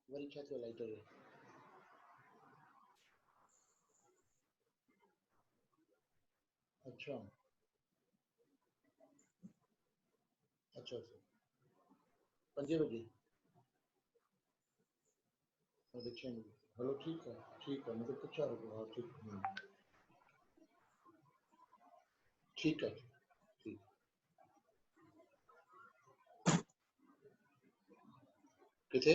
Very catch your lighter. अच्छा अच्छा अच्छा 5 बजे और 6 बजे हेलो ठीक है मतलब कुछ और हाँ ठीक है ठीक किथे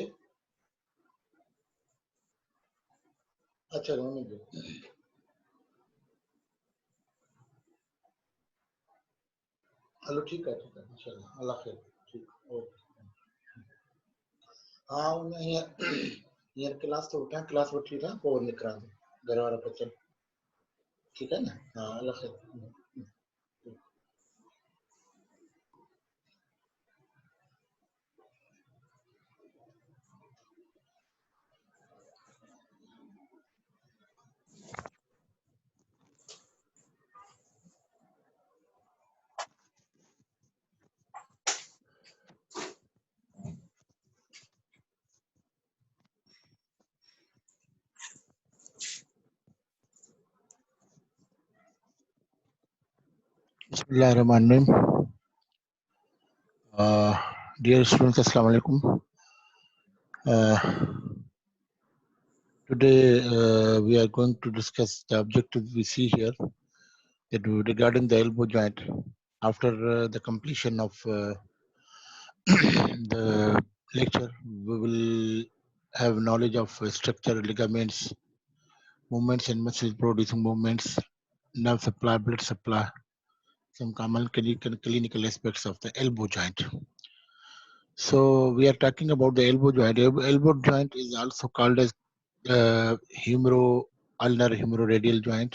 अच्छा रोने दो हेलो ठीक है इंशाल्लाह अल्लाह खैर ठीक ओके हाँ उन्हें हींअर क्लास तो उठां क्लास वठी था पोइ निकिरां थो घर वारा पचनि ठीक है ना हाँ अल्लाह खैर Bismillahirrahmanirrahim. Dear students, Assalamu alaikum. Today we are going to discuss the objective we see here that regarding the elbow joint. After the completion of the lecture, we will have knowledge of structure, ligaments, movements and muscle producing movements, nerve supply, blood supply, some common clinical aspects of the elbow joint. So we are talking about the elbow joint. Elbow joint is also called as ulnar humeroradial joint.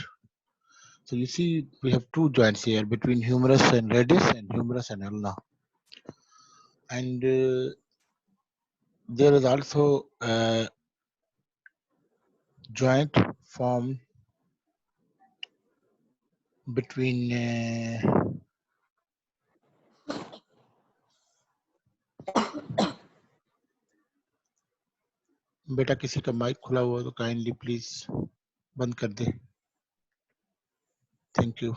So you see, we have two joints here between humerus and radius and humerus and ulna. And there is also a joint formed between बेटा किसी का mic खुला हुआ तो kindly please बंद कर दे thank you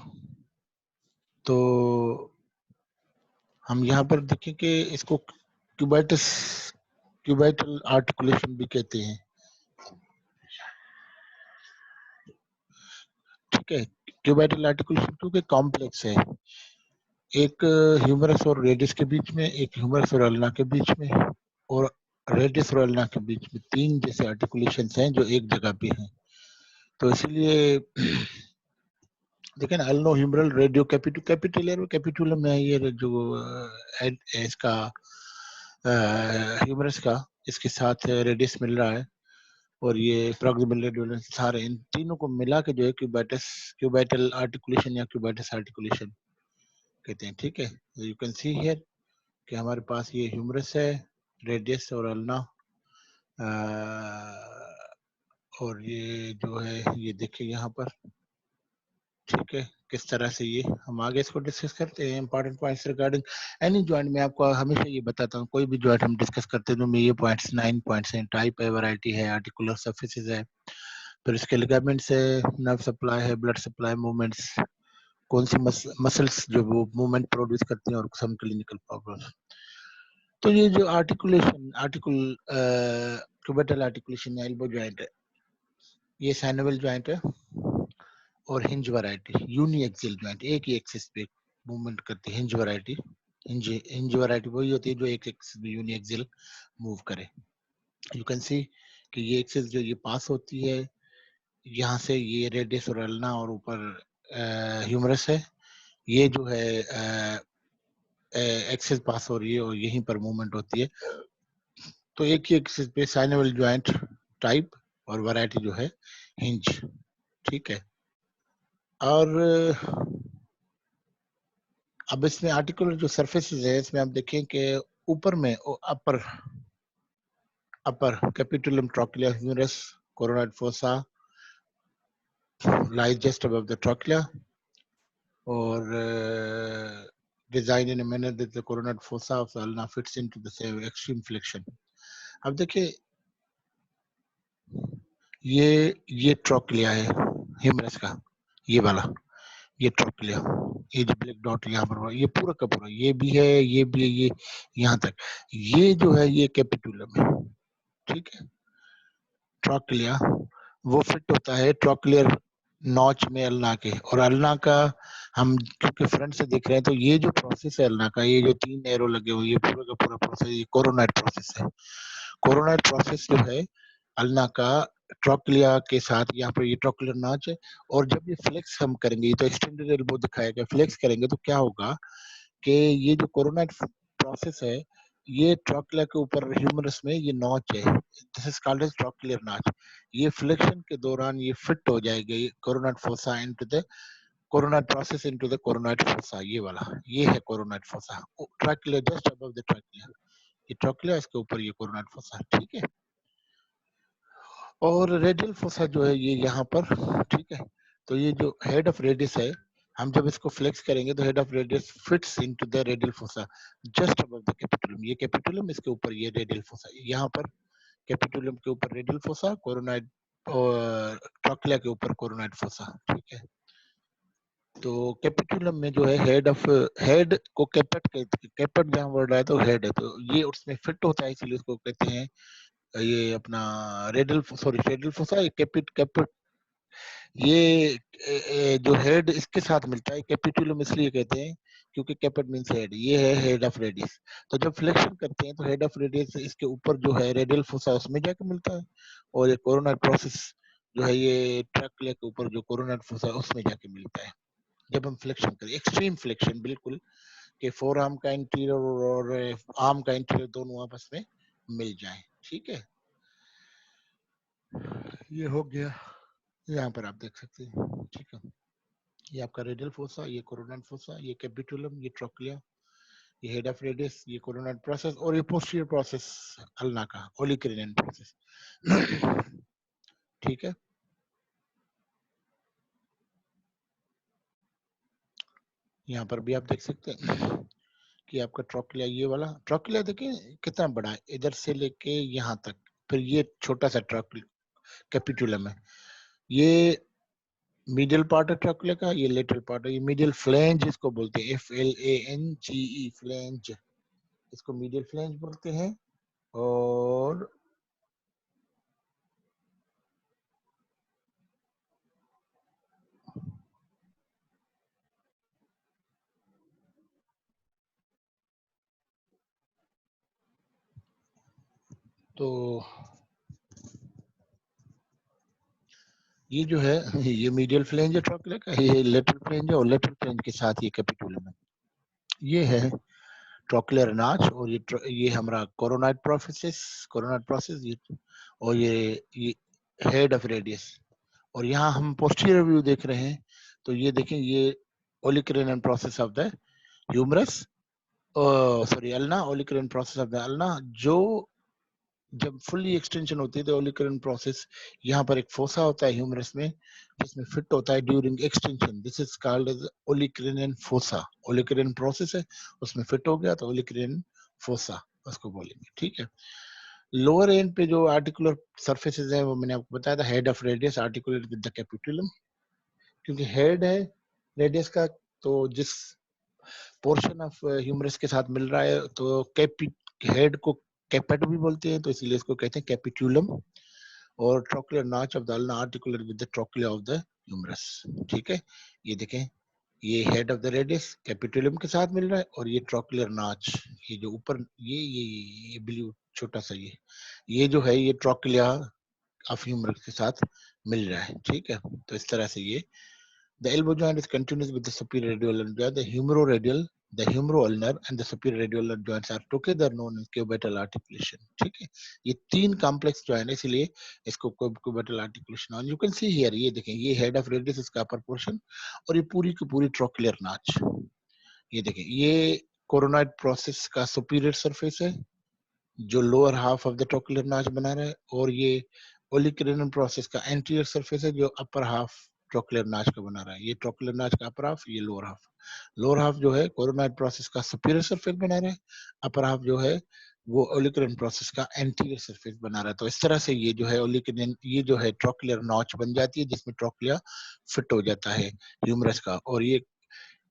तो हम यहाँ पर देखें कि इसको क्यूबाइटल आर्टिकुलेशन भी कहते हैं ठीक है क्यूबाइटल आर्टिकुलेशन क्योंकि कॉम्प्लेक्स है एक ह्यूमरस और रेडियस के बीच में एक ह्यूमरस और अल्ना के बीच में और रेडियस और अल्ना के बीच में तीन जैसे आर्टिकुलेशंस हैं जो एक जगह पे हैं तो इसलिए देखिए ना, अल्नो ह्यूमरल रेडियो कैपिटुलर और कैपिटुलम में ये जो इसका ह्यूमरस का इसके साथ रेडियस मिल रहा है, और ये प्रॉक्सिमल रेडियो सारे इन तीनों को मिला के जो है क्यूबाइटल आर्टिकुलेशन या क्यूबाइटस आर्टिकुलेशन कहते हैं। ठीक है, यू कैन सी हियर कि हमारे पास ये ह्यूमरस है, रेडियस और अल्ना, और ये जो है ये देखिए यहाँ पर। ठीक है, किस तरह से ये हम आगे इसको डिस्कस करते हैं। Important points regarding any joint में आपको हमेशा ये बताता हूँ, कोई भी जॉइंट हम डिस्कस करते हैं तो मैं ये पॉइंट्स 9 पॉइंट्स हैं। टाइप है, वैरायटी है, आर्टिकुलर सर्फेसिस है, फिर इसके लिगामेंट्स है, नर्व सप्लाई है, ब्लड सप्लाई, मूवमेंट्स, कौन सी मसल्स जो वो मूवमेंट प्रोड्यूस करती हैं, और सम क्लिनिकल प्रॉब्लम्स। तो ये जो क्यूबिटल आर्टिकुलेशन या एल्बो जॉइंट है, ये साइनोवियल जॉइंट है, और hinge variety uniaxial joint, एक ही एक्सिस पे मूवमेंट करती है। हिंज वैरायटी, हिंज वैरायटी वही होती है जो एक एक्सिस पे यूनी एक्सियल मूव करे। यू कैन सी कि ये एक्सिस जो ये पास होती है यहाँ से, ये रेडियस और अल्ना, और ऊपर ह्यूमरस है, ये जो है एक्सिस पास हो रही है और यहीं पर मूवमेंट होती है। तो एक ही एक्सिस पे साइनोवियल जॉइंट टाइप, और वैरायटी जो है हिंज। ठीक है, और अब इसमें आर्टिकुलर जो सरफेसेस है, इसमें आप देखें कि ऊपर में upper capitulum trochlea humerus coronoid fossa lies just above the trochlea, or designed in a manner that the coronal fossa of the ulna fits into the same extreme flexion. अब देखिए, ये ट्रोक्लिया है ह्यूमरस का, ये वाला, ये trochlea, ये जो ब्लैक डॉट यहाँ पर, ये पूरा का पूरा, ये भी है, ये भी है, ये यहाँ तक, ये जो है ये कैपिटुलम है। ठीक है, ट्रोक्लिया वो फिट होता है ट्रोक्लियर नॉच में अल्ना के, और अल्ना का हम क्योंकि फ्रंट से देख रहे हैं तो ये जो प्रोसेस है अल्ना का, ये जो 3 एरो लगे हुए, ये पूरा का पूरा प्रोसेस ये कोरोनाइड प्रोसेस है। कोरोनाइड प्रोसेस जो है अल्ना का ट्रोक्लिया के साथ, यहाँ पर ये ट्रोक्लियर नॉच है, और जब ये फ्लेक्स हम करेंगे, ये तो एक्सटेंडेड एल्बो दिखाया गया, फ्लेक्स करेंगे तो क्या होगा कि ये जो कोरोनाइड प्रोसेस है, ये ट्रोक्लिया के ऊपर ह्यूमरस में ये नॉच है, this is called as trochlear notch. ये फ्लेक्शन के दौरान ये फिट हो जाएगी coronoid fossa into the coronoid process into the coronoid fossa, ये वाला, ये है coronoid fossa, trochlea just above the trochlea, ये ट्रोक्लिया, इसके ऊपर ये कोरोनाइड फोसा। ठीक है, और रेडियल फोसा जो है ये यहाँ पर। ठीक है, तो ये जो हेड ऑफ रेडियस है, हम जब इसको फ्लेक्स करेंगे तो head of radius fits into the radial fossa just above the capitulum, ये कैपिटुलम, इसके ऊपर ये रेडियल फोसा, यहाँ पर कैपिटुलम के ऊपर रेडियल फोसा, कोरोनाइड और ट्रोक्लिया के ऊपर कोरोनाइड फोसा। ठीक है, तो कैपिटुलम में जो है हेड को कैपेट जहाँ वर्ड है तो हेड है, तो ये उसमें फिट होता है, इसलिए उसको कहते हैं ये अपना रेडियल फोसा, कैपिट कैपिट, ये जो हेड इसके साथ मिलता है कैपिटुलम, इसलिए कहते हैं क्योंकि कैपिट मींस हेड, ये है हेड ऑफ रेडियस। तो जब फ्लेक्शन करते हैं तो हेड ऑफ रेडियस इसके ऊपर जो है रेडियल फोसा उसमें जाके मिलता है, और ये कोरोनल प्रोसेस जो है ये ट्रैक्लिया के ऊपर जो कोरोनल फोसा उसमें जाके मिलता है जब हम फ्लेक्शन करें, एक्सट्रीम फ्लेक्शन, बिल्कुल कि फोर आर्म का इंटीरियर और आर्म का इंटीरियर दोनों आपस में मिल जाए। ठीक है, ये हो गया, यहाँ पर आप देख सकते हैं। ठीक है, ये आपका रेडियल फोसा, ये कोरोनल फोसा, ये कैपिटुलम, ये ट्रोक्लिया, ये हेड ऑफ रेडियस, ये कोरोनल प्रोसेस, और ये पोस्टीरियर प्रोसेस अल्ना का ओलिक्रिनियन प्रोसेस। ठीक है, यहाँ पर भी आप देख सकते हैं कि आपका ट्रोक्लिया, ये वाला ट्रोक्लिया देखिए कितना बड़ा है, इधर से लेके यहाँ तक, फिर ये छोटा सा ट्रोक्लिया कैपिटुलम है, ये मीडियल पार्ट है ट्रोक्लिया का, ये लेटरल पार्ट है, ये मीडियल फ्लैंज इसको बोलते हैं, FLANGE फ्लैंज, इसको मीडियल फ्लैंज बोलते हैं। और तो ये जो है ये मीडियल फ्लेंज है ट्रोक्लिया का, ये लेटरल फ्लेंज है और लेटरल फ्लेंज के साथ ये कैपिटुलम है। ये है ट्रोक्लियर नाच और ये हमारा कोरोनाइड प्रोसेस ये, और ये हेड ऑफ रेडियस। और यहाँ हम पोस्टीरियर व्यू देख रहे हैं, तो ये देखें ये olecranon process of the humerus, sorry ulna, olecranon process of the ulna, जो जब फुल्ली एक्सटेंशन होती है तो ओलिक्रेनियन प्रोसेस, यहाँ पर एक फोसा होता है ह्यूमरस में जिसमें फिट होता है during extension, this is called as olecranon fossa. Olecranon process है, उसमें फिट हो गया तो ओलिक्रेनियन फोसा उसको बोलेंगे, ठीक है। लोअर एंड पे जो आर्टिकुलर सरफेसेस है वो मैंने आपको बताया था, head of radius articulate with the capitulum, क्योंकि हेड है रेडियस का, तो जिस पोर्शन ऑफ ह्यूमरस के साथ मिल रहा है तो हेड को कैपेट भी बोलते हैं, तो इसीलिए इसको कहते हैं कैपिटुलम। और trochlear notch of the ulna articulate with the trochlea of the humerus, ठीक है। ये देखें, ये head of the radius capitulum के साथ मिल रहा है, और ये ट्रोक्लियर नाच, ये जो ऊपर ये ब्लू छोटा सा ये जो है ये ट्रोक्लिया ऑफ ह्यूमरस के साथ मिल रहा है, ठीक है। तो इस तरह से ये the elbow joint is continuous with the superior radial joint, the humeroradial, the humeroulnar and the superior radial joints are together known as cubital articulation, ठीक है। ये तीन कॉम्प्लेक्स जॉइंट है, इसलिए इसको cubital articulation। और यू कैन सी हियर, ये देखें ये हेड ऑफ रेडियस इसका अपर पोर्शन, और ये पूरी की पूरी ट्रोक्लियर नाच, ये देखें ये कोरोनाइड प्रोसेस का सुपीरियर सरफेस है जो lower half of the trochlear नाच बना रहा है, और ये ओलिक्रेनियन प्रोसेस का एंटीरियर सरफेस है जो अपर हाफ ट्रोक्लियर नाच का बना रहा है। ये ट्रोक्लियर नाच का अपर हाफ, ये लोअर हाफ जो है कोरोनाइड प्रोसेस का सुपीरियर सरफेस बना रहा है, अपर हाफ जो है वो ओलिक्रेनियन प्रोसेस का एंटीरियर सरफेस बना रहा है। तो इस तरह से ये जो है ओलिक्रेनियन, ये जो है ट्रोक्लियर नॉच बन जाती है जिसमें ट्रोक्लिया फिट हो जाता है ह्यूमरस का, और ये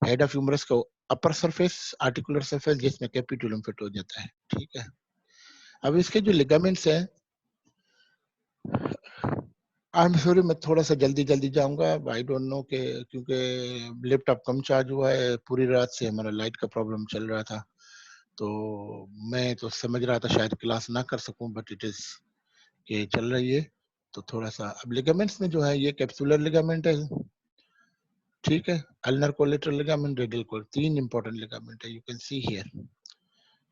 हेड ऑफ ह्यूमरस का अपर सरफेस आर्टिकुलर सरफेस जिसमें कैपिटुलम फिट हो जाता है, ठीक है। अब इसके जो लिगामेंट्स हैं, आई एम सॉरी मैं थोड़ा सा जल्दी जाऊंगा, आई डोंट नो के, क्योंकि लैपटॉप कम चार्ज हुआ है, पूरी रात से हमारा लाइट का प्रॉब्लम चल रहा था, तो मैं तो समझ रहा था शायद क्लास ना कर सकूं, बट इट इज ये चल रही है। तो थोड़ा सा अब लिगामेंट्स में जो है ये कैप्सुलर लिगामेंट है, ठीक है, ulnar collateral ligament, radial collateral, तीन इंपॉर्टेंट लिगामेंट है, यू कैन सी हियर।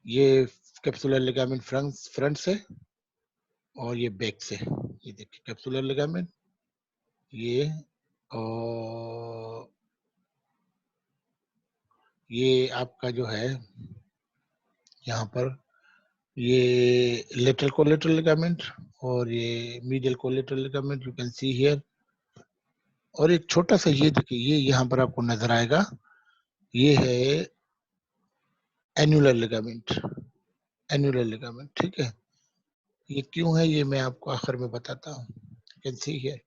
ये कैप्सुलर लिगामेंट फ्रंट से और ये बैक से, ये देखिए कैप्सुलर लिगामेंट ये, और ये आपका जो है यहाँ पर ये लेटरल कोलेटरल लिगामेंट और ये medial collateral ligament, you can see here. और एक छोटा सा ये देखिए, ये यहाँ पर आपको नजर आएगा, ये है एन्युलर लिगामेंट, ठीक है। ये क्यों है ये मैं आपको आखिर में बताता हूँ, यू कैन सी हियर।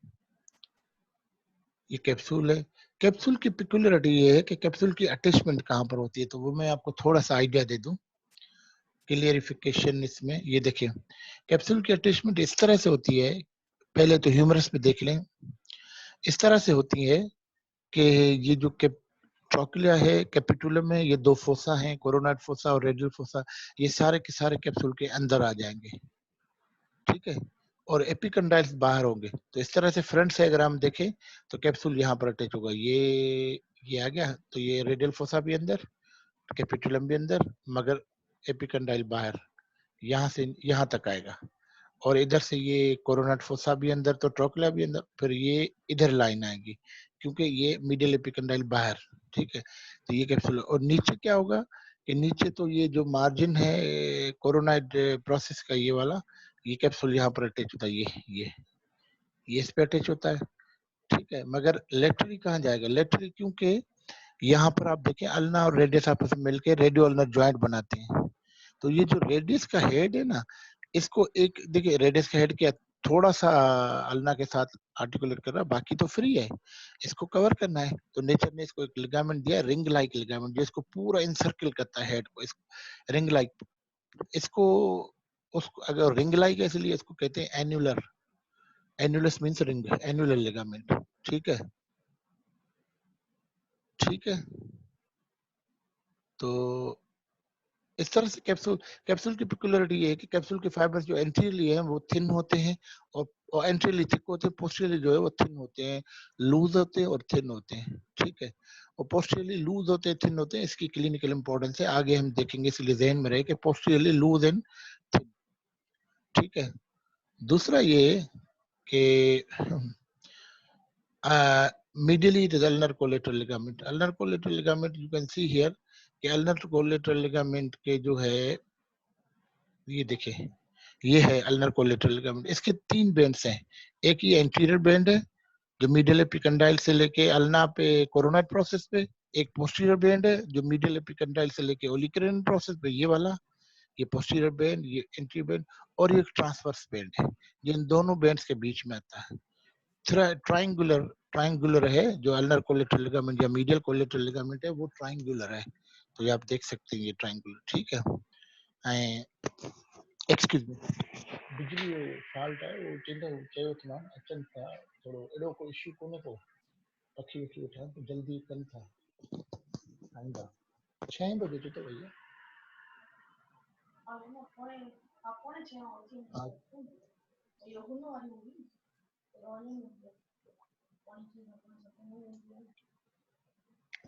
ये कैप्सूल है, कैप्सूल की पिक्युलरिटी ये है कि कैप्सूल की अटैचमेंट कहाँ पर होती है, तो वो मैं आपको थोड़ा सा आइडिया दे दूं, क्लियरिफिकेशन इसमें। ये देखिए कैप्सूल की अटैचमेंट इस तरह से होती है, पहले तो ह्यूमरस पे देख लें, इस तरह से होती है कि ये जो ट्रोक्लिया है कैपिटुलम में, ये दो फोसा हैं, कोरोनाइड फोसा और रेडियल फोसा, ये सारे के सारे कैप्सूल के अंदर आ जाएंगे, ठीक है, और एपिकंडाइल्स बाहर होंगे। तो इस तरह से फ्रंट से अगर हम देखें तो कैप्सूल यहाँ पर अटैच होगा, ये आ गया, तो ये रेडियल फोसा भी अंदर, कैपिटुलम भी अंदर, मगर एपिकंडाइल बाहर, यहाँ से यहाँ तक आएगा, और इधर से ये कोरोनाट फोसा भी अंदर तो ट्रोक्लिया भी अंदर, फिर ये इधर लाइन आएगी क्योंकि ये मिडिल एपिकंडाइल बाहर, ठीक है। तो ये कैप्सूल, और नीचे क्या होगा कि नीचे तो ये जो मार्जिन है कोरोनाइड प्रोसेस का, ये वाला, ये कैप्सूल यहाँ पर अटैच होता है, ये इस पे अटैच होता है, ठीक है। मगर लेटरली कहाँ जाएगा, लेटरली क्योंकि यहाँ पर आप देखें अल्ना और रेडियस आपस में मिलकर रेडियो अल्नर ज्वाइंट बनाते हैं, तो ये जो रेडियस का हेड है ना, इसको एक देखिए रेडियस का हेड क्या थोड़ा सा अल्ना के साथ आर्टिकुलेट कर रहा है, बाकी तो फ्री है, इसको कवर करना है, तो नेचर ने इसको एक लिगामेंट दिया, रिंग लाइक लिगामेंट, जो इसको पूरा इंसर्कल करता है हेड को, इसको रिंग लाइक, इसको उसको अगर रिंग लाइक है इसलिए इसको कहते हैं annular, annulus means ring, annular ligament, ठीक है, ठीक है। तो इस तरह से कैप्सूल कैप्सूल की पेक्युलरिटी ये है कि कैप्सूल के फाइबर्स जो एंटीरियरली हैं वो थिन होते हैं और एंटीरियरली थिक होते हैं, पोस्टीरियरली जो है वो थिन होते हैं, लूज होते हैं और थिन होते हैं, ठीक है। और पोस्टीरियरली लूज होते हैं, थिन होते हैं, इसकी क्लिनिकल इंपॉर्टेंस है, आगे हम देखेंगे, इसलिए ध्यान में रहे कि पोस्टीरियरली लूज एंड थिन, ठीक है। दूसरा ये कि medially it is ulnar collateral ligament. Ulnar collateral ligament you can see here कि ulnar collateral ligament के जो है ये देखिए, ये है अल्नर कोलेटरल लिगामेंट। इसके 3 बेंड्स हैं, एक ये एंटीरियर बेंड है जो मीडियल एपिकंडाइल से लेके अल्ना पे कोरोनल प्रोसेस पे, एक पोस्टीरियर बेंड है जो मीडियल एपिकंडाइल से लेके ओलिकरेनल प्रोसेस पे, ये वाला, ये पोस्टीरियर बेंड, ये एंटीरियर बेंड, और ये ट्रांसवर्स बेंड है, ये इन दोनों बेंड्स के बीच में आता है। ट्रायंगुलर ट्रायंगुलर है जो अल्नर कोलेटरल लिगामेंट या मीडियल कोलेटरल लिगामेंट है, वो ट्रायंगुलर है, तो ये आप देख सकते हैं, ये ट्रायंगुलर, ठीक है। एक्सक्यूज मी, बिजली जो फॉल्ट है वो चिंता चयो था अचन था, थोड़ो एडो कोई इशू कोने को पखी वखी उठा तो जल्दी कन था आईंदा 6 बजे तो भैया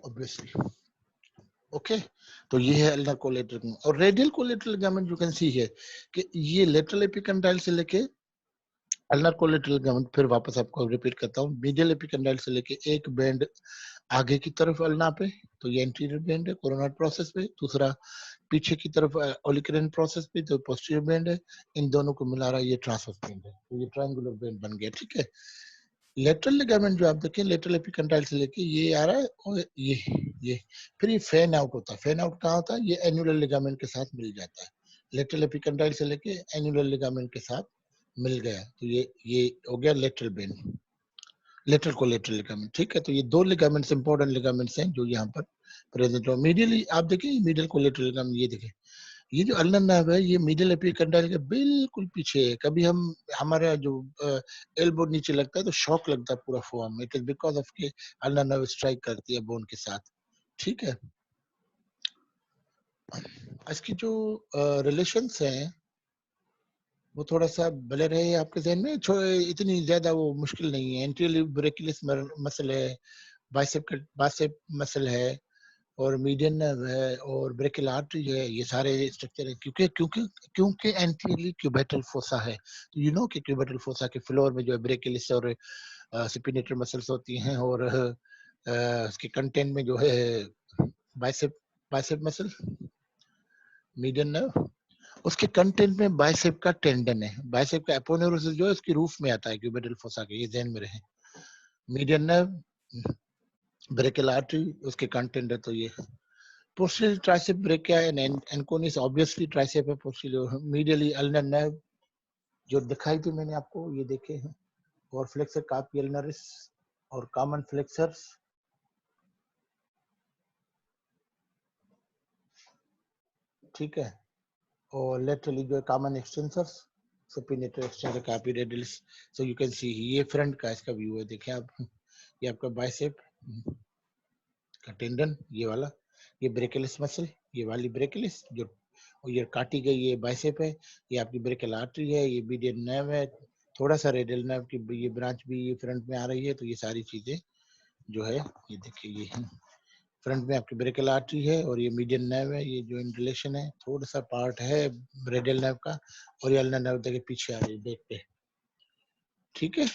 ऑब्वियसली ओके। तो ये है अल्नर कोलेटरल और radial collateral ligament, you can see है कि ये लेटरल एपिकंडाइल से लेके अल्नर कोलेटरल लिगामेंट, फिर वापस आपको रिपीट करता हूँ, मीडियल एपिकंडाइल से लेके एक बैंड आगे की तरफ अल्ना पे, तो ये एंटीरियर बैंड है कोरोनल प्रोसेस पे, दूसरा पीछे की तरफ ओलिकरेन प्रोसेस पे तो पोस्टीरियर बैंड है, इन दोनों को मिला रहा है ये ट्रांसवर्स बैंड है, तो ये ट्रायंगुलर बैंड बन गया, ठीक है। लेटरल लिगामेंट जो आप देखें लेटरल एपिकंडाइल से लेके ये आ रहा है और ये फिर ये फैन आउट होता है, फैन आउट कहाँ होता है, ये एन्युलर लिगामेंट के साथ मिल जाता है, लेटरल एपिकंडाइल से लेके एन्युलर लिगामेंट के साथ मिल गया, तो ये हो गया lateral band, lateral collateral ligament, ठीक है। तो ये 2 लिगामेंट्स इंपॉर्टेंट लिगामेंट्स हैं जो यहाँ पर प्रेजेंट हो। मीडियली आप देखिए मीडियल कोलेटरल लिगामेंट, ये देखिए, ये जो अल्नर नर्व है ये मीडियल एपिकंडाइल के बिल्कुल पीछे है, कभी हम हमारा जो एल्बो नीचे लगता है तो शॉक लगता है पूरा form, it is because of के अल्नर नर्व स्ट्राइक करती है बोन के साथ, ठीक है। इसकी जो रिलेशंस हैं वो थोड़ा सा भले रहे आपके जहन में, इतनी ज्यादा वो मुश्किल नहीं है। एंटीरियर ब्रेकियस मसल है, बाइसेप मसल है, और मीडियन नर्व है और ब्रेकियल आर्टरी है, ये सारे स्ट्रक्चर है, क्योंकि क्योंकि क्योंकि एंटीरियरली क्यूबिटल फोसा है, तो यू नो कि क्यूबिटल फोसा के फ्लोर में जो है ब्रेकियलिस और सुपिनेटर मसल्स होती हैं, और उसके कंटेंट में जो है bicep bicep muscle, median nerve, उसके कंटेंट में बाइसेप का टेंडन है, बाइसेप का एपोनेउरोसिस जो है उसकी रूफ में आता है क्यूबिटल फोसा के, ये ध्यान में रहे। मीडियन नर्व ब्रेकियल आर्टरी उसके कंटेंट है, तो ये posterior tricep brachia and anconis obviously tricep है posterior, medially ulnar nerve जो दिखाई थी मैंने आपको, ये देखे हैं, और फ्लेक्सर कार्पी अल्नरिस और कॉमन फ्लेक्सर्स, ठीक है, और लेटरली जो है common extensors, supinator extensor कार्पी radialis, so you can see ये फ्रंट का इसका व्यू है, देखें आप, ये आपका बाइसेप का टेंडन, ये वाला, ये ब्रेकियलिस मसल, ये वाली ब्रेकियलिस जो, और ये काटी गई ये बाइसेप है, ये आपकी ब्रेकियल आर्टरी है, ये मीडियन नर्व है, थोड़ा सा रेडियल नर्व की ये ब्रांच भी ये फ्रंट में आ रही है, तो ये सारी चीजें जो है ये देखिए, ये फ्रंट में आपकी ब्रेकियल आर्टरी है और ये मीडियन नर्व है, ये जो इन रिलेशन है, थोड़ा सा पार्ट है रेडियल नर्व का, और ये अल्नर नर्व देखिए पीछे आ रही है बैक पे, ठीक है।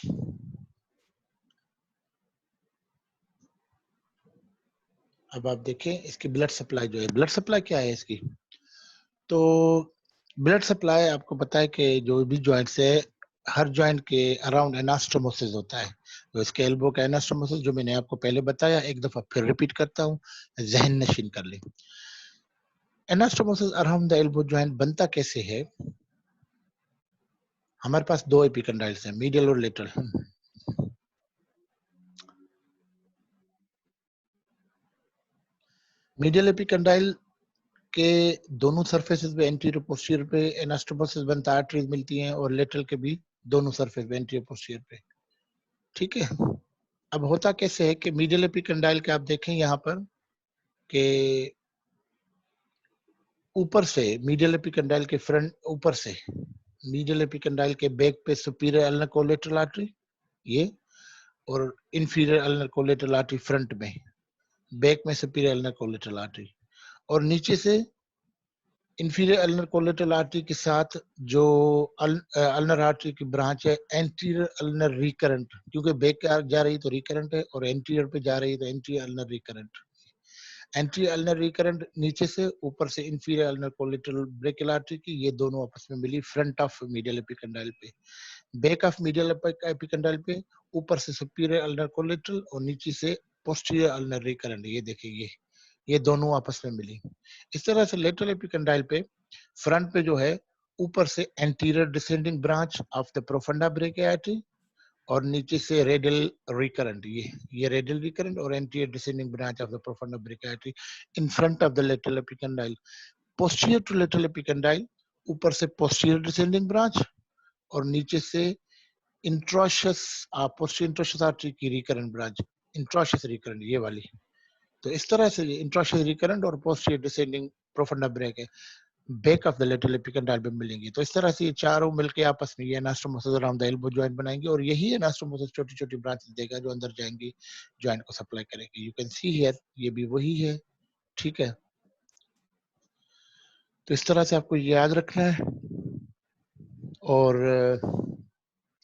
अब आप देखें इसकी ब्लड सप्लाई जो है, ब्लड सप्लाई क्या है इसकी, तो ब्लड सप्लाई आपको पता है कि जो भी जॉइंट्स है, हर जॉइंट के अराउंड एनास्टोमोसिस होता है, तो इसके एल्बो का एनास्टोमोसिस जो मैंने आपको पहले बताया, एक दफा फिर रिपीट करता हूँ, जहन नशीन कर ले। Anastomosis around the elbow joint बनता कैसे है, हमारे पास 2 एपिकंडाइल्स हैं, मीडियल और लेटरल। मीडियल एपिकंडाइल के दोनों सरफेसेस पे एंटीरियर पोस्टीरियर पे एनास्टोमोसिस बनता है, आर्टरीज मिलती हैं, और लेटरल के भी दोनों सरफेस पे एंटीरियर पोस्टीरियर पे, ठीक है। अब होता कैसे है कि मीडियल एपिकंडाइल के आप देखें यहाँ पर कि ऊपर से मीडियल एपिकंडाइल के फ्रंट, ऊपर से मीडियल एपिकंडाइल के बैक पे सुपीरियर अल्नर कोलेटरल आर्टरी ये, और inferior ulnar collateral artery front में, बैक में सुपीरियर अल्नर कोलेटरल आर्टरी, और नीचे से इंफीरियर अल्नर कोलेटरल आर्टरी के साथ जो अल्नर आर्टरी की ब्रांच है एंटीरियर अल्नर रिकरेंट, क्योंकि बैक जा रही तो रिकरेंट है और एंटीरियर पे जा रही तो anterior ulnar recurrent. Anterior ulnar recurrent नीचे से, ऊपर से inferior ulnar collateral brachial artery की, ये दोनों आपस में मिली फ्रंट ऑफ मीडियल एपिकंडाइल पे। बैक ऑफ मीडियल एपिकंडाइल पे ऊपर से सुपीरियर अल्नर कोलेटरल और नीचे से पोस्टीरियर अल्नर रिकरेंट, ये देखिए ये दोनों आपस में मिली। इस तरह से लेटरल एपिकंडाइल पे फ्रंट पे जो है ऊपर से anterior descending branch of the profunda brachial artery और नीचे से रेडियल रिकरेंट, ये रेडियल रिकरेंट और anterior descending branch of the profunda brachial artery in front of the lateral epicondyle. Posterior to lateral epicondyle ऊपर से पोस्टीरियर डिसेंडिंग ब्रांच और नीचे से इंट्रोशस पोस्टीरियर इंट्रोशस आर्टरी की रिकरेंट ब्रांच, इंट्रोशस रिकरेंट ये वाली। तो इस तरह से इंट्रोशस रिकरेंट और पोस्टीरियर डिसेंडिंग प्रोफंडा ब्रेक है back of the lateral epicondyle पे मिलेंगी। तो इस तरह से ये चारों मिलके आपस में ये anastomosis around the elbow joint बनाएंगे और यही एनास्टोमोसिस छोटी छोटी ब्रांचेस देगा जो अंदर जाएंगी, जॉइंट को सप्लाई करेंगे। यू कैन सी हियर ये भी वही है, ठीक है। तो इस तरह से आपको याद रखना है। और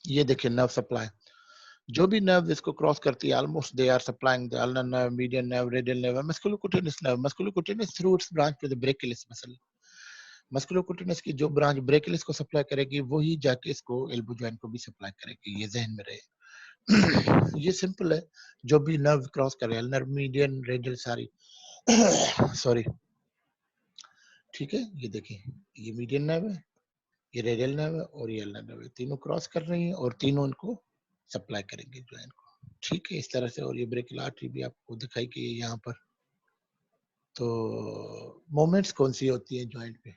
ये देखिए नर्व सप्लाई, जो भी नर्व इसको क्रॉस करती है almost they are supplying the ulnar nerve, median nerve, radial nerve, musculocutaneous nerve, musculocutaneous through its branch to the brachialis muscle. Musculocutaneous की जो ब्रांच ब्रेकियलिस को सप्लाई करेगी वही जाके इसको एल्बो जॉइंट को भी सप्लाई करेगी, ये ध्यान में रहे। ये सिंपल है, जो भी नर्व क्रॉस करे अल्नर, मीडियन, रेडियल सारी सॉरी, ठीक है। ये देखिए ये मीडियन नर्व है, ये रेडियल नर्व है और ये अल्नर नर्व है, तीनों क्रॉस कर रही हैं और तीनों इनको सप्लाई करेंगे जॉइंट को, ठीक है। इस तरह से, और ये ब्रेकियल आर्टरी भी आपको दिखाई कि यहाँ पर। तो मूवमेंट्स कौन सी होती है जॉइंट पे?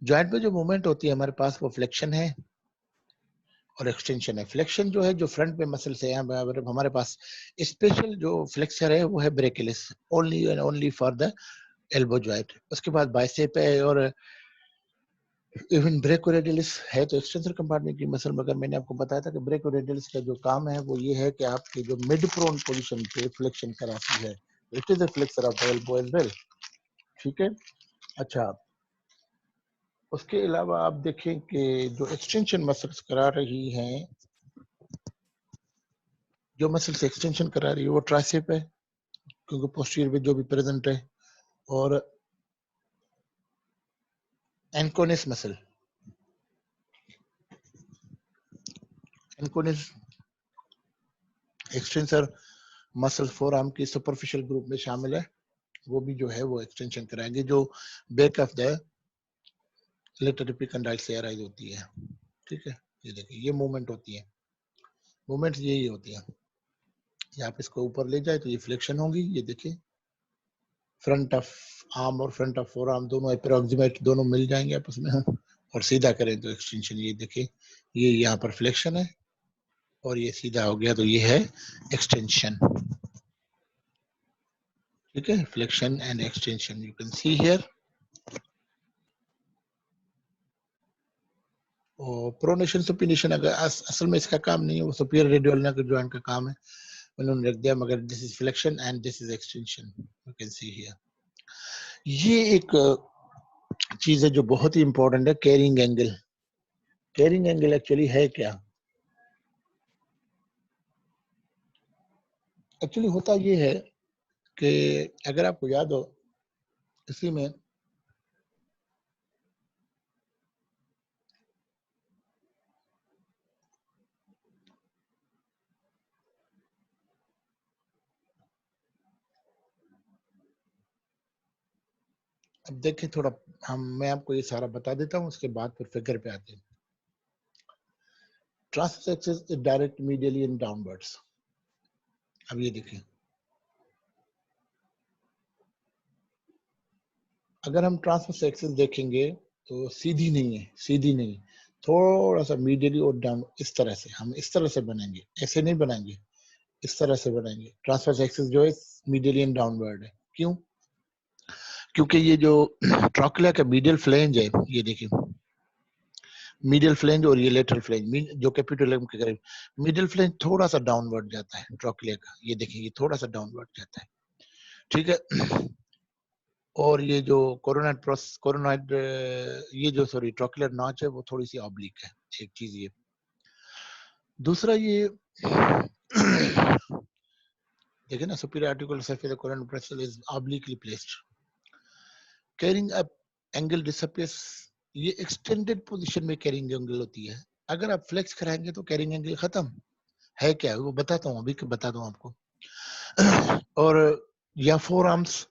जॉइंट पे जो मूवमेंट होती है हमारे पास वो फ्लेक्शन है और एक्सटेंशन है। फ्लेक्शन जो है जो फ्रंट पे मसल से है, हमारे पास स्पेशल जो फ्लेक्सर है वो है brachialis, only and only for the elbow joint. उसके बाद बाइसेप है और इवन ब्रेकोरेडियलिस है तो एक्सटेंसर कंपार्टमेंट की मसल, मगर मैंने आपको बताया था कि ब्रेकोरेडियलिस का जो काम है वो ये है कि आपके जो मिड प्रोन पोजीशन पे फ्लेक्शन कराती है। It is a flexor of the elbow as well, ठीक है। अच्छा, उसके अलावा आप देखें कि जो एक्सटेंशन मसल्स करा रही हैं, जो मसल्स एक्सटेंशन करा रही है वो ट्राइसेप है क्योंकि पोस्टीरियर में जो भी प्रेजेंट है, और anconeus muscle, anconeus extensor muscle forearm की सुपरफिशियल ग्रुप में शामिल है, वो भी जो है वो एक्सटेंशन कराएंगे जो back of the lateral epicondyle से अराइज होती है, ठीक है। ये देखिए ये मूवमेंट होती है, मूवमेंट यही होती है। आप इसको ऊपर ले जाए तो ये फ्लेक्शन होगी, ये देखिए फ्रंट ऑफ आर्म और फ्रंट ऑफ फोर आर्म दोनों अप्रोक्सीमेट दोनों मिल जाएंगे आपस में, और सीधा करें तो एक्सटेंशन, ये देखिए ये यहाँ पर फ्लेक्शन है और ये सीधा हो गया तो ये है एक्सटेंशन, ठीक है। Flexion and extension you can see here. और प्रोनेशन सुपिनेशन अगर असल में इसका काम नहीं है, वो सुपीरियर रेडियल के जॉइंट का काम है, उन्होंने रख दिया, मगर this is flexion and this is extension, you can see here. ये एक चीज है जो बहुत ही इंपॉर्टेंट है, carrying angle. Carrying angle actually है क्या? एक्चुअली होता ये है कि अगर आपको याद हो, इसी में अब देखिए थोड़ा मैं आपको ये सारा बता देता हूँ, उसके बाद फिर फिगर पे आते हैं। Transverse axis is direct medially and downwards. अब ये देखिए, अगर हम ट्रांसवर्स एक्सिस देखेंगे तो सीधी नहीं है, सीधी नहीं, थोड़ा सा मीडियली और डाउन, इस तरह से हम इस तरह से बनाएंगे, ऐसे नहीं बनाएंगे, इस तरह से बनाएंगे। ट्रांसवर्स एक्सिस जो है मीडियली एंड डाउनवर्ड है, क्यों? क्योंकि ये जो ट्रोक्लिया का मीडियल फ्लेंज है, ये देखिए मीडियल फ्लेंज और ये लेटरल फ्लेंज जो कैपिटुलम के करीब, मीडियल फ्लेंज थोड़ा सा डाउनवर्ड जाता है ट्रोक्लिया का, ये देखिए ये थोड़ा सा डाउनवर्ड जाता है, ठीक है। और ये जो कोरोनाइड ये जो सॉरी ट्रोक्लियर नॉच है वो थोड़ी सी ऑब्लिक है, एक चीज ये। दूसरा ये देखिए ना, superior articular surface of coronal pressure is obliquely placed, carrying up angle disappears, ये एक्सटेंडेड पोजीशन में कैरिंग एंगल होती है। अगर आप फ्लेक्स कराएंगे तो कैरिंग एंगल खत्म है, क्या वो बताता हूँ अभी, बताता हूँ आपको। और या forearms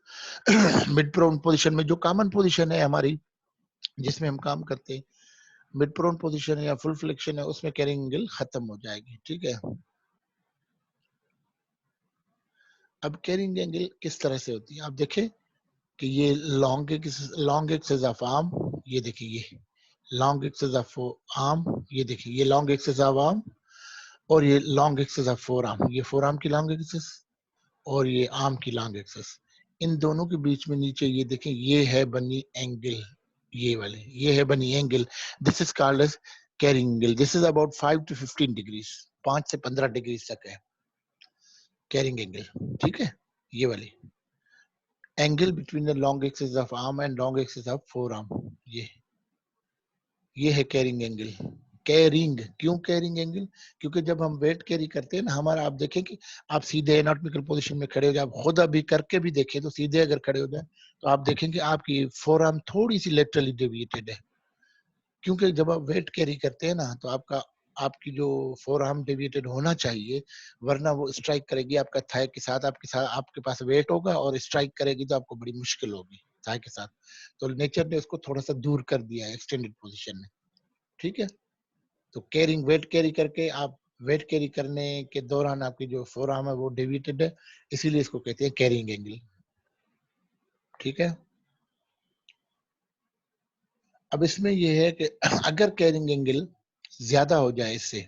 mid prone position में, जो कॉमन पोजीशन है हमारी जिसमें हम काम करते हैं, मिड प्रोन पोजीशन है या फुल फ्लेक्शन है, उसमें कैरिंग एंगल खत्म हो जाएगी, ठीक है। अब कैरिंग एंगल किस तरह से होती है, आप देखें कि ये लॉन्ग एक्सिस ऑफ आर्म, ये देखिए ये लॉन्ग एक्सिस ऑफ आर्म, ये देखिए ये लॉन्ग एक्सिस ऑफ आर्म, और ये long axis of four arm, ये फोर आर्म की लॉन्ग एक्सिस और ये आर्म की लॉन्ग एक्सिस, इन दोनों के बीच में नीचे ये देखें ये है बनी एंगल, ये वाले ये है बनी angle, this is called as carrying angle, this is about 5 to 15 degrees, 5 से 15 डिग्री तक है कैरिंग एंगल, ठीक है। ये वाली angle between the long axis of arm and long axis of four arm, ये है कैरिंग एंगल। कैरिंग क्यों कैरिंग एंगल, क्योंकि जब हम वेट कैरी करते हैं ना हमारा, आप देखें कि आप सीधे एनाटॉमिकल पोजीशन में खड़े हो जाए, आप खुद अभी करके भी देखें तो सीधे अगर खड़े हो जाए तो आप देखेंगे आपकी फोर आर्म थोड़ी सी लेटरली डेविएटेड है, क्योंकि जब आप वेट कैरी करते हैं ना तो आपकी जो फोर आर्म डेविएटेड होना चाहिए, वरना वो स्ट्राइक करेगी आपका थाई के साथ, आपके पास वेट होगा और स्ट्राइक करेगी तो आपको बड़ी मुश्किल होगी थाई के साथ, तो नेचर ने उसको थोड़ा सा दूर कर दिया है एक्सटेंडेड पोजीशन में, ठीक है। तो कैरिंग वेट कैरी करके आप वेट कैरी करने के दौरान आपकी जो फोर आर्म है वो डेविएटेड है, इसीलिए इसको कहते हैं कैरिंग एंगल, ठीक है। अब इसमें यह है कि अगर कैरिंग एंगल ज्यादा हो जाए इससे,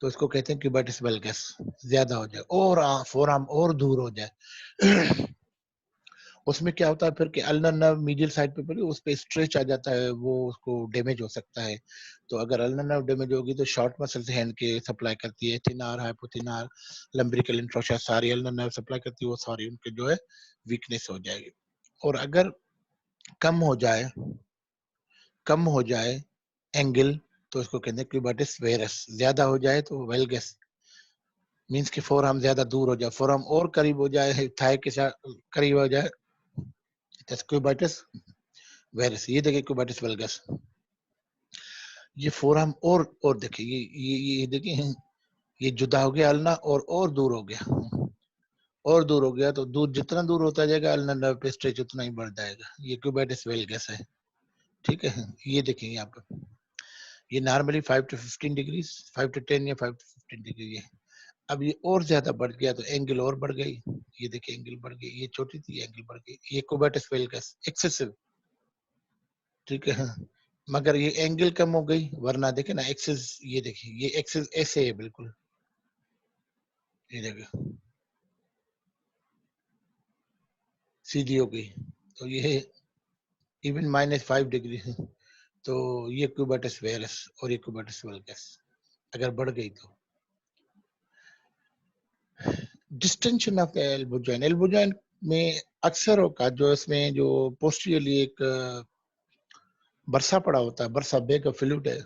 तो इसको कहते हैं क्यूबाइटिस वल्गस, ज्यादा हो जाए और फोर आर्म और दूर हो जाए उसमें क्या होता है फिर कि अल्नर नर्व मीडियल साइड पे पड़ी, उस पे स्ट्रेच आ जाता है, वो उसको डैमेज हो सकता है। तो अगर अल्नर नर्व डैमेज होगी तो शॉर्ट मसल्स हैंड के सप्लाई करती है, थिनार हाइपोथिनार लंब्रिकल इंट्रोशा सारी अल्नर नर्व सप्लाई करती है, वो सारी उनके जो है वीकनेस हो जाएगी। और अगर कम हो जाए एंगल तो इसको कहते हैं क्यूबाइटिस वेरस, ज्यादा हो जाए तो वेल्गस, मींस कि फोर आर्म ज्यादा दूर हो जाए, फोर आर्म और करीब हो जाए, थाई के साथ करीब हो जाए, क्यूबाइटिस वेरस। ये देखिए क्यूबाइटिस वेल्गस, ये फोर आर्म और देखिए ये देखिए ये जुदा हो गया अल्ना और दूर हो गया, और दूर हो गया, तो दूर जितना दूर होता जाएगा अल्ना नर्व पे स्ट्रेच उतना ही बढ़ जाएगा, ये क्यूबाइटिस वेल्गस है, ठीक है। ये देखिए यहाँ पे ये नॉर्मली 5 to 15 डिग्रीज, 5 to 10 या 5 to 15 डिग्री है। अब ये और ज्यादा बढ़ गया तो एंगल और बढ़ गई, ये देखिए एंगल बढ़ गई, ये छोटी थी एंगल बढ़ गई, ये क्यूबाइटिस वेल्गस एक्सेसिव, ठीक है। मगर ये एंगल कम हो गई, वरना देखे ना एक्सिस, ये देखिए ये एक्सिस ऐसे है बिल्कुल, ये देखिए सीधी हो गई, तो ये इवन -5 डिग्री है, तो ये क्यूबाइटिस वेरस और ये क्यूबाइटिस वल्गस अगर बढ़ गई तो। Distension of the elbow joint में अक्सर होगा जो इसमें जो पोस्टीरियरली एक बरसा पड़ा होता है, बरसा बेग ऑफ फ्लूइड है,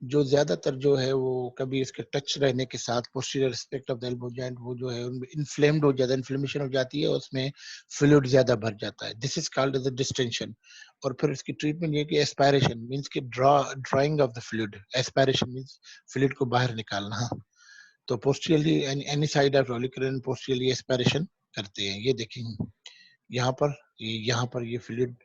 जो ज्यादातर जो है वो कभी इसके टच रहने के साथ posterior aspect of the elbow joint वो जो है उनमें इन्फ्लेम्ड हो जाता है, इन्फ्लेमेशन हो जाती है, उसमें फ्लूइड ज्यादा भर जाता है, this is called as a distension. और फिर इसकी ट्रीटमेंट ये कि एस्पायरेशन मींस कि drawing of the fluid, aspiration means fluid को बाहर निकालना, तो posteriorly any side of olecranon posteriorly aspiration करते हैं, ये देखें यहाँ पर ये फ्लूइड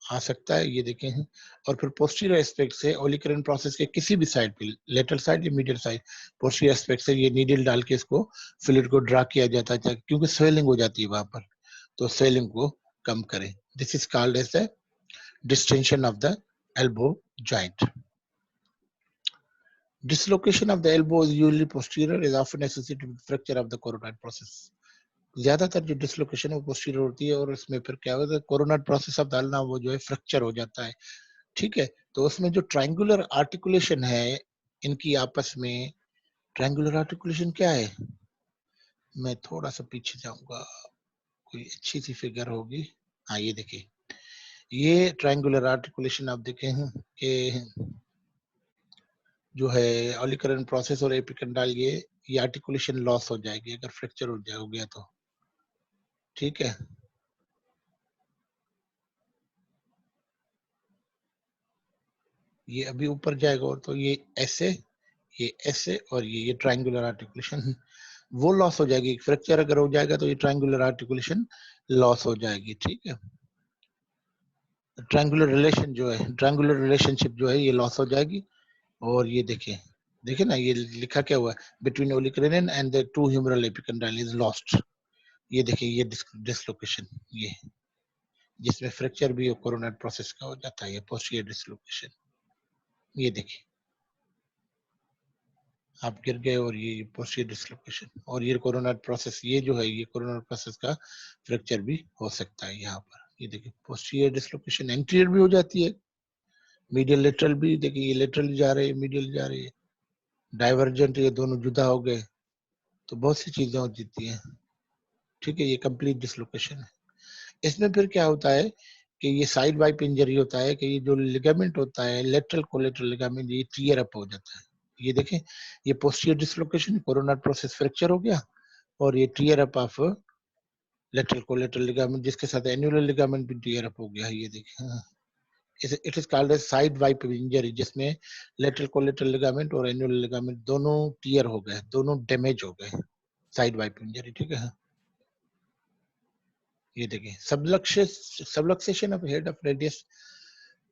आ सकता है, ये देखें हैं। और फिर पोस्टीरियर एस्पेक्ट से ओलिकरन प्रोसेस के किसी भी साइड पे, लेटरल साइड या मीडियल साइड, पोस्टीरियर एस्पेक्ट से ये नीडल डाल के इसको फ्लूइड को ड्रा किया जाता है, क्योंकि स्वेलिंग हो जाती है वहां पर, तो स्वेलिंग को कम करें, this is called as the distension of the elbow joint. Dislocation of the elbow is usually posterior, is often associated with fracture of the coronoid process. ज्यादातर जो डिसलोकेशन है वो पोस्टीरियर होती है, और उसमें फिर क्या होता है, कोरोनर प्रोसेस ऑफ डालना वो जो है फ्रैक्चर हो जाता है। ठीक है, तो उसमें जो ट्रायंगुलर आर्टिकुलेशन है इनकी आपस में, ट्रायंगुलर आर्टिकुलेशन क्या है, मैं थोड़ा सा पीछे जाऊंगा, कोई अच्छी सी फिगर होगी। हाँ ये देखिए, ये ट्रायंगुलर आर्टिकुलेशन आप देखें हैं कि जो है ऑलिकरन प्रोसेस और एपिकंडाल, ये आर्टिकुलेशन लॉस हो जाएगी अगर फ्रैक्चर हो गया तो। ठीक है, ये अभी ऊपर जाएगा, और तो ये ऐसे और ये ट्रायंगुलर आर्टिकुलेशन वो लॉस हो जाएगी। फ्रैक्चर अगर हो जाएगा तो ये ट्रायंगुलर आर्टिकुलेशन लॉस हो जाएगी। ठीक है, ट्रायंगुलर रिलेशन जो है, ट्रायंगुलर रिलेशनशिप जो है ये लॉस हो जाएगी। और ये देखिए, देखिए ना ये लिखा क्या हुआ है, between olecranon and the two humeral epicondyle is lost. ये देखिए, ये डिसलोकेशन, ये जिसमें फ्रैक्चर भी कोरोनर प्रोसेस का हो जाता है, ये पोस्टीरियर डिसलोकेशन। ये देखिए, आप गिर गए और ये पोस्टीरियर डिसलोकेशन, और ये कोरोनर प्रोसेस, ये जो है ये कोरोनर प्रोसेस का फ्रैक्चर भी हो सकता है यहाँ पर। ये देखिए, पोस्टीरियर डिसलोकेशन एंटीरियर भी हो जाती है, मीडियल लेटरल भी, देखिए ये लेटरल जा रहे हैं, मीडियल जा रही है, डाइवर्जेंट, ये दोनों जुदा हो गए, तो बहुत सी चीजें हो जाती हैं। ठीक है, ये कंप्लीट डिसलोकेशन है। इसमें फिर क्या होता है कि ये साइड वाइप इंजरी होता है कि ये जो लिगामेंट होता है, लेटरल कोलेटरल लिगामेंट, ये टीयर अप हो जाता है। ये देखें, ये posterior dislocation, coronoid process fracture हो गया, और ये tear up of lateral collateral ligament, जिसके साथ एन्युलर लिगामेंट भी टीयर अप हो गया है। ये देखें, it is called as sideswipe injury, जिसमें लेटरल कोलेटरल लिगामेंट और एन्युलर लिगामेंट दोनों टीयर हो गए, दोनों डैमेज हो गए, साइड वाइप इंजरी। ठीक है, ये देखिए, subluxation of head of radius,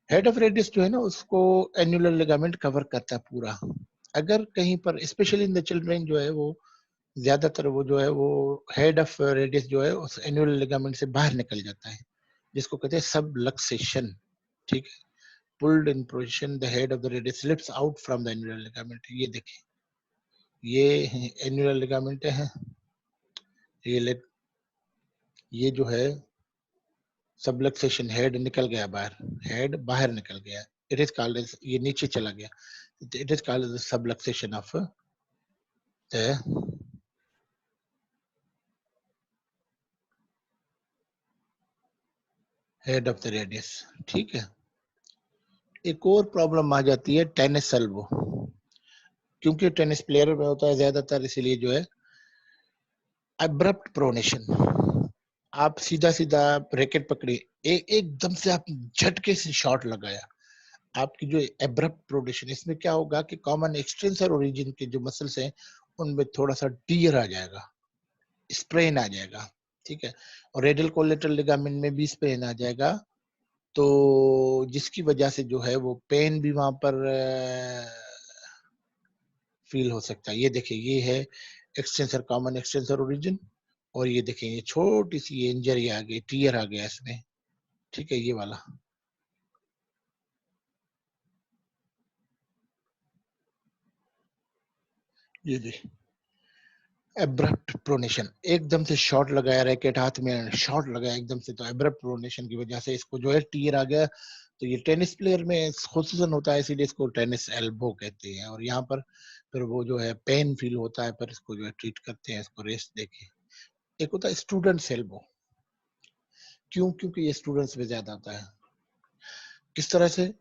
head of radius जो है ना उसको एन्युलर लिगामेंट कवर करता है पूरा। अगर कहीं पर स्पेशली इन द चिल्ड्रन जो है वो ज्यादातर वो जो है वो हेड ऑफ रेडियस जो है उस एन्युलर लिगामेंट से बाहर निकल जाता है, जिसको कहते हैं सबलक्सेशन। ठीक है, pulled in position the head of the radius slips out from the annular ligament. ये देखिए, ये एन्युलर लिगामेंट है, ये ये जो है सबलक्सेशन, हेड निकल गया बाहर, हेड बाहर निकल गया, इट इज कॉल्ड एज, ये नीचे चला गया, it is called as subluxation of the head of the radius. ठीक है, एक और प्रॉब्लम आ जाती है टेनिस एल्बो, क्योंकि टेनिस प्लेयर में होता है ज्यादातर, इसीलिए जो है अब्रप्ट प्रोनेशन, आप सीधा सीधा रैकेट पकड़े, एकदम से आप झटके से शॉट लगाया, आपकी जो एब्रप्ट प्रोनेशन, इसमें क्या होगा कि कॉमन एक्सटेंसर ओरिजिन के जो मसल्स हैं उनमें थोड़ा सा टीयर आ जाएगा, स्प्रेन आ जाएगा। ठीक है, और रेडियल कोलेटरल लिगामेंट में भी स्प्रेन आ जाएगा, तो जिसकी वजह से जो है वो पेन भी वहां पर फील हो सकता है। ये देखिए, ये है एक्सटेंसर, कॉमन एक्सटेंसर ओरिजिन, और ये देखें ये छोटी सी इंजरी आ गई, टीयर आ गया इसमें। ठीक है, ये वाला, ये देखिए एब्रप्ट प्रोनेशन, एकदम से शॉट लगाया, रैकेट हाथ में शॉट लगाया एकदम से, तो एब्रप्ट प्रोनेशन की वजह से इसको जो है टीयर आ गया। तो ये टेनिस प्लेयर में खुसूसन होता है, इसीलिए इसको टेनिस एल्बो कहते हैं, और यहाँ पर फिर वो जो है पेन फील होता है, पर इसको जो है ट्रीट करते हैं, इसको रेस्ट देके। एक होता है स्टूडेंट्स एल्बो, क्यों, क्योंकि ये स्टूडेंट्स में ज्यादा आता है। किस तरह से,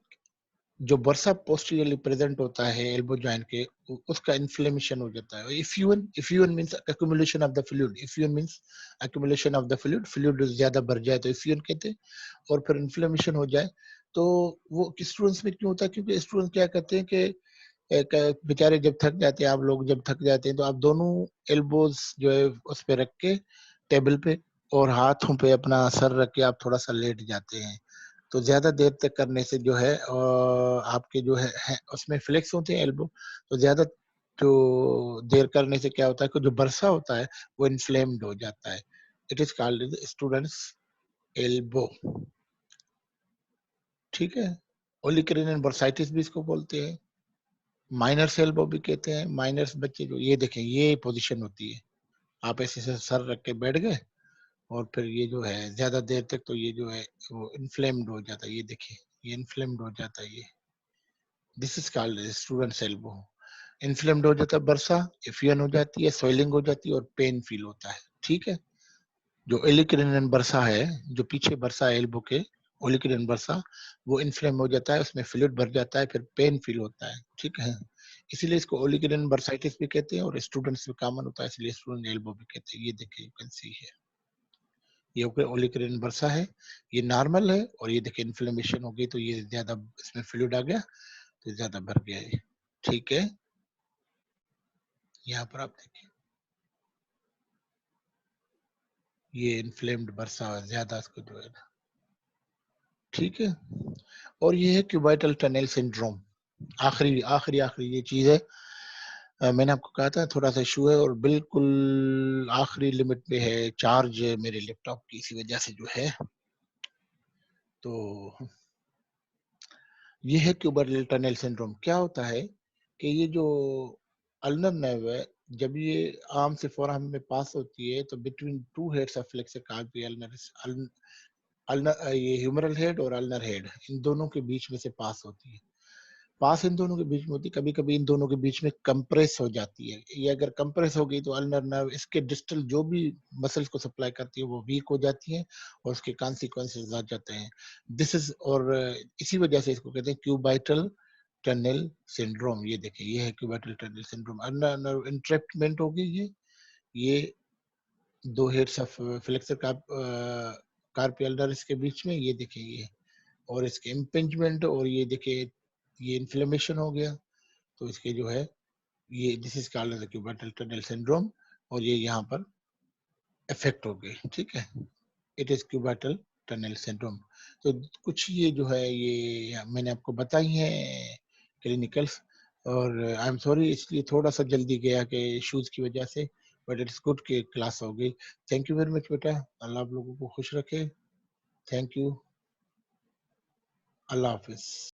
जो बर्सा पोस्टीरियरली प्रेजेंट होता है एल्बो जॉइंट के, उसका इन्फ्लेमेशन हो जाता है। Effusion means accumulation of the fluid, effusion means accumulation of the fluid, fluid ज्यादा बढ़ जाए तो इफ्यून कहते हैं, और फिर इन्फ्लेमेशन हो जाए तो वो स्टूडेंट्स में क्यों होता है, क्योंकि स्टूडेंट क्या करते हैं कि बेचारे जब थक जाते हैं, आप लोग जब थक जाते हैं तो आप दोनों एल्बोज जो है उस पे रख के टेबल पे, और हाथों पे अपना सर रख के आप थोड़ा सा लेट जाते हैं, तो ज्यादा देर तक करने से जो है आपके जो है उसमें फ्लेक्स होते हैं एल्बो, तो ज्यादा जो देर करने से क्या होता है कि जो बरसा होता है वो इन्फ्लेम्ड हो जाता है। It is called students elbow. ठीक है, ओलिक्रेनियन बर्साइटिस भी इसको बोलते हैं, माइनर एल्बो भी कहते हैं। माइनर्स बच्चे जो, ये देखें ये पोजीशन होती है, आप ऐसे से सर रख के बैठ गए और फिर ये जो है ज्यादा देर तक तो ये जो है वो इन्फ्लेम्ड हो जाता है। ये देखिए, ये इन्फ्लेम्ड हो जाता है। ये this is called students elbow. Inflamed हो जाता है बरसा, इफियन हो जाती है, स्वेलिंग हो जाती है और पेन फील होता है। ठीक है। जो ओलिक्रिन बरसा है, जो पीछे बरसा है एल्बो के, ओलिक्रिन बरसा, वो इन्फ्लेम हो जाता है, उसमें फ्लूइड भर जाता है, फिर पेन फील होता है। ठीक है। इसीलिए इसको ओलिक्रिन बर्साइटिस भी कहते हैं और स्टूडेंट्स में कॉमन होता है, इसलिए स्टूडेंट एल्बो भी कहते हैं। ये देखिए, यू कैन सी है, ये ओलिक्रिन बरसा है, ये नॉर्मल है। और ये देखिए इन्फ्लेमेशन हो गई तो ये ज्यादा इसमें फ्लूइड आ गया तो ज्यादा भर गया है। ठीक है। यहाँ पर आप देखिए, ये इन्फ्लेम्ड बरसा ज्यादा इसको जो है ना। ठीक है। और ये है क्यूबाइटल टनल सिंड्रोम। आखिरी आखिरी आखिरी ये चीज है। मैंने आपको कहा था थोड़ा सा इशू है और बिल्कुल आखिरी लिमिट पे है चार्ज मेरे लैपटॉप की, इसी वजह से जो है। तो ये है क्यूबाइटल टनल सिंड्रोम। क्या होता है कि ये जो अल्नर नर्व है, जब ये आर्म से फोरआर्म में पास होती है तो between two heads of flexor कार्पी ulnar, ये ह्यूमरल हेड और अल्नर हेड, इन दोनों के बीच में से पास होती है। पास इन दोनों के बीच में होती है, कभी कभी इन दोनों के बीच में कंप्रेस हो जाती है। ये अगर कंप्रेस हो गई तो अल्नर नर्व, इसके डिस्टल जो भी मसल्स को सप्लाई करती है वो वीक हो जाती है और उसके कॉन्सिक्वेंसेस आ जाते हैं। दिस इज, और इसी वजह से इसको कहते हैं क्यूबाइटल टनल सिंड्रोम। ये देखिए, ये है cubital tunnel syndrome. Ulnar nerve entrapment हो गई है। ये दो heads of flexor carpal nerves के बीच में, ये देखिए ये, और इसके इम्पिंजमेंट, और ये देखिए ये इन्फ्लेमेशन हो गया तो इसके जो है ये, this is called as cubital tunnel syndrome, और ये यहाँ पर इफेक्ट हो गई। ठीक है। It is cubital tunnel syndrome. तो कुछ ये जो है ये मैंने आपको बताई है क्लिनिकल्स। और आई एम सॉरी इसलिए थोड़ा सा जल्दी गया कि इश्यूज की वजह से, बट इट्स गुड कि क्लास हो गई। थैंक यू वेरी मच बेटा, अल्लाह आप लोगों को खुश रखे। Thank you. Allah Hafiz.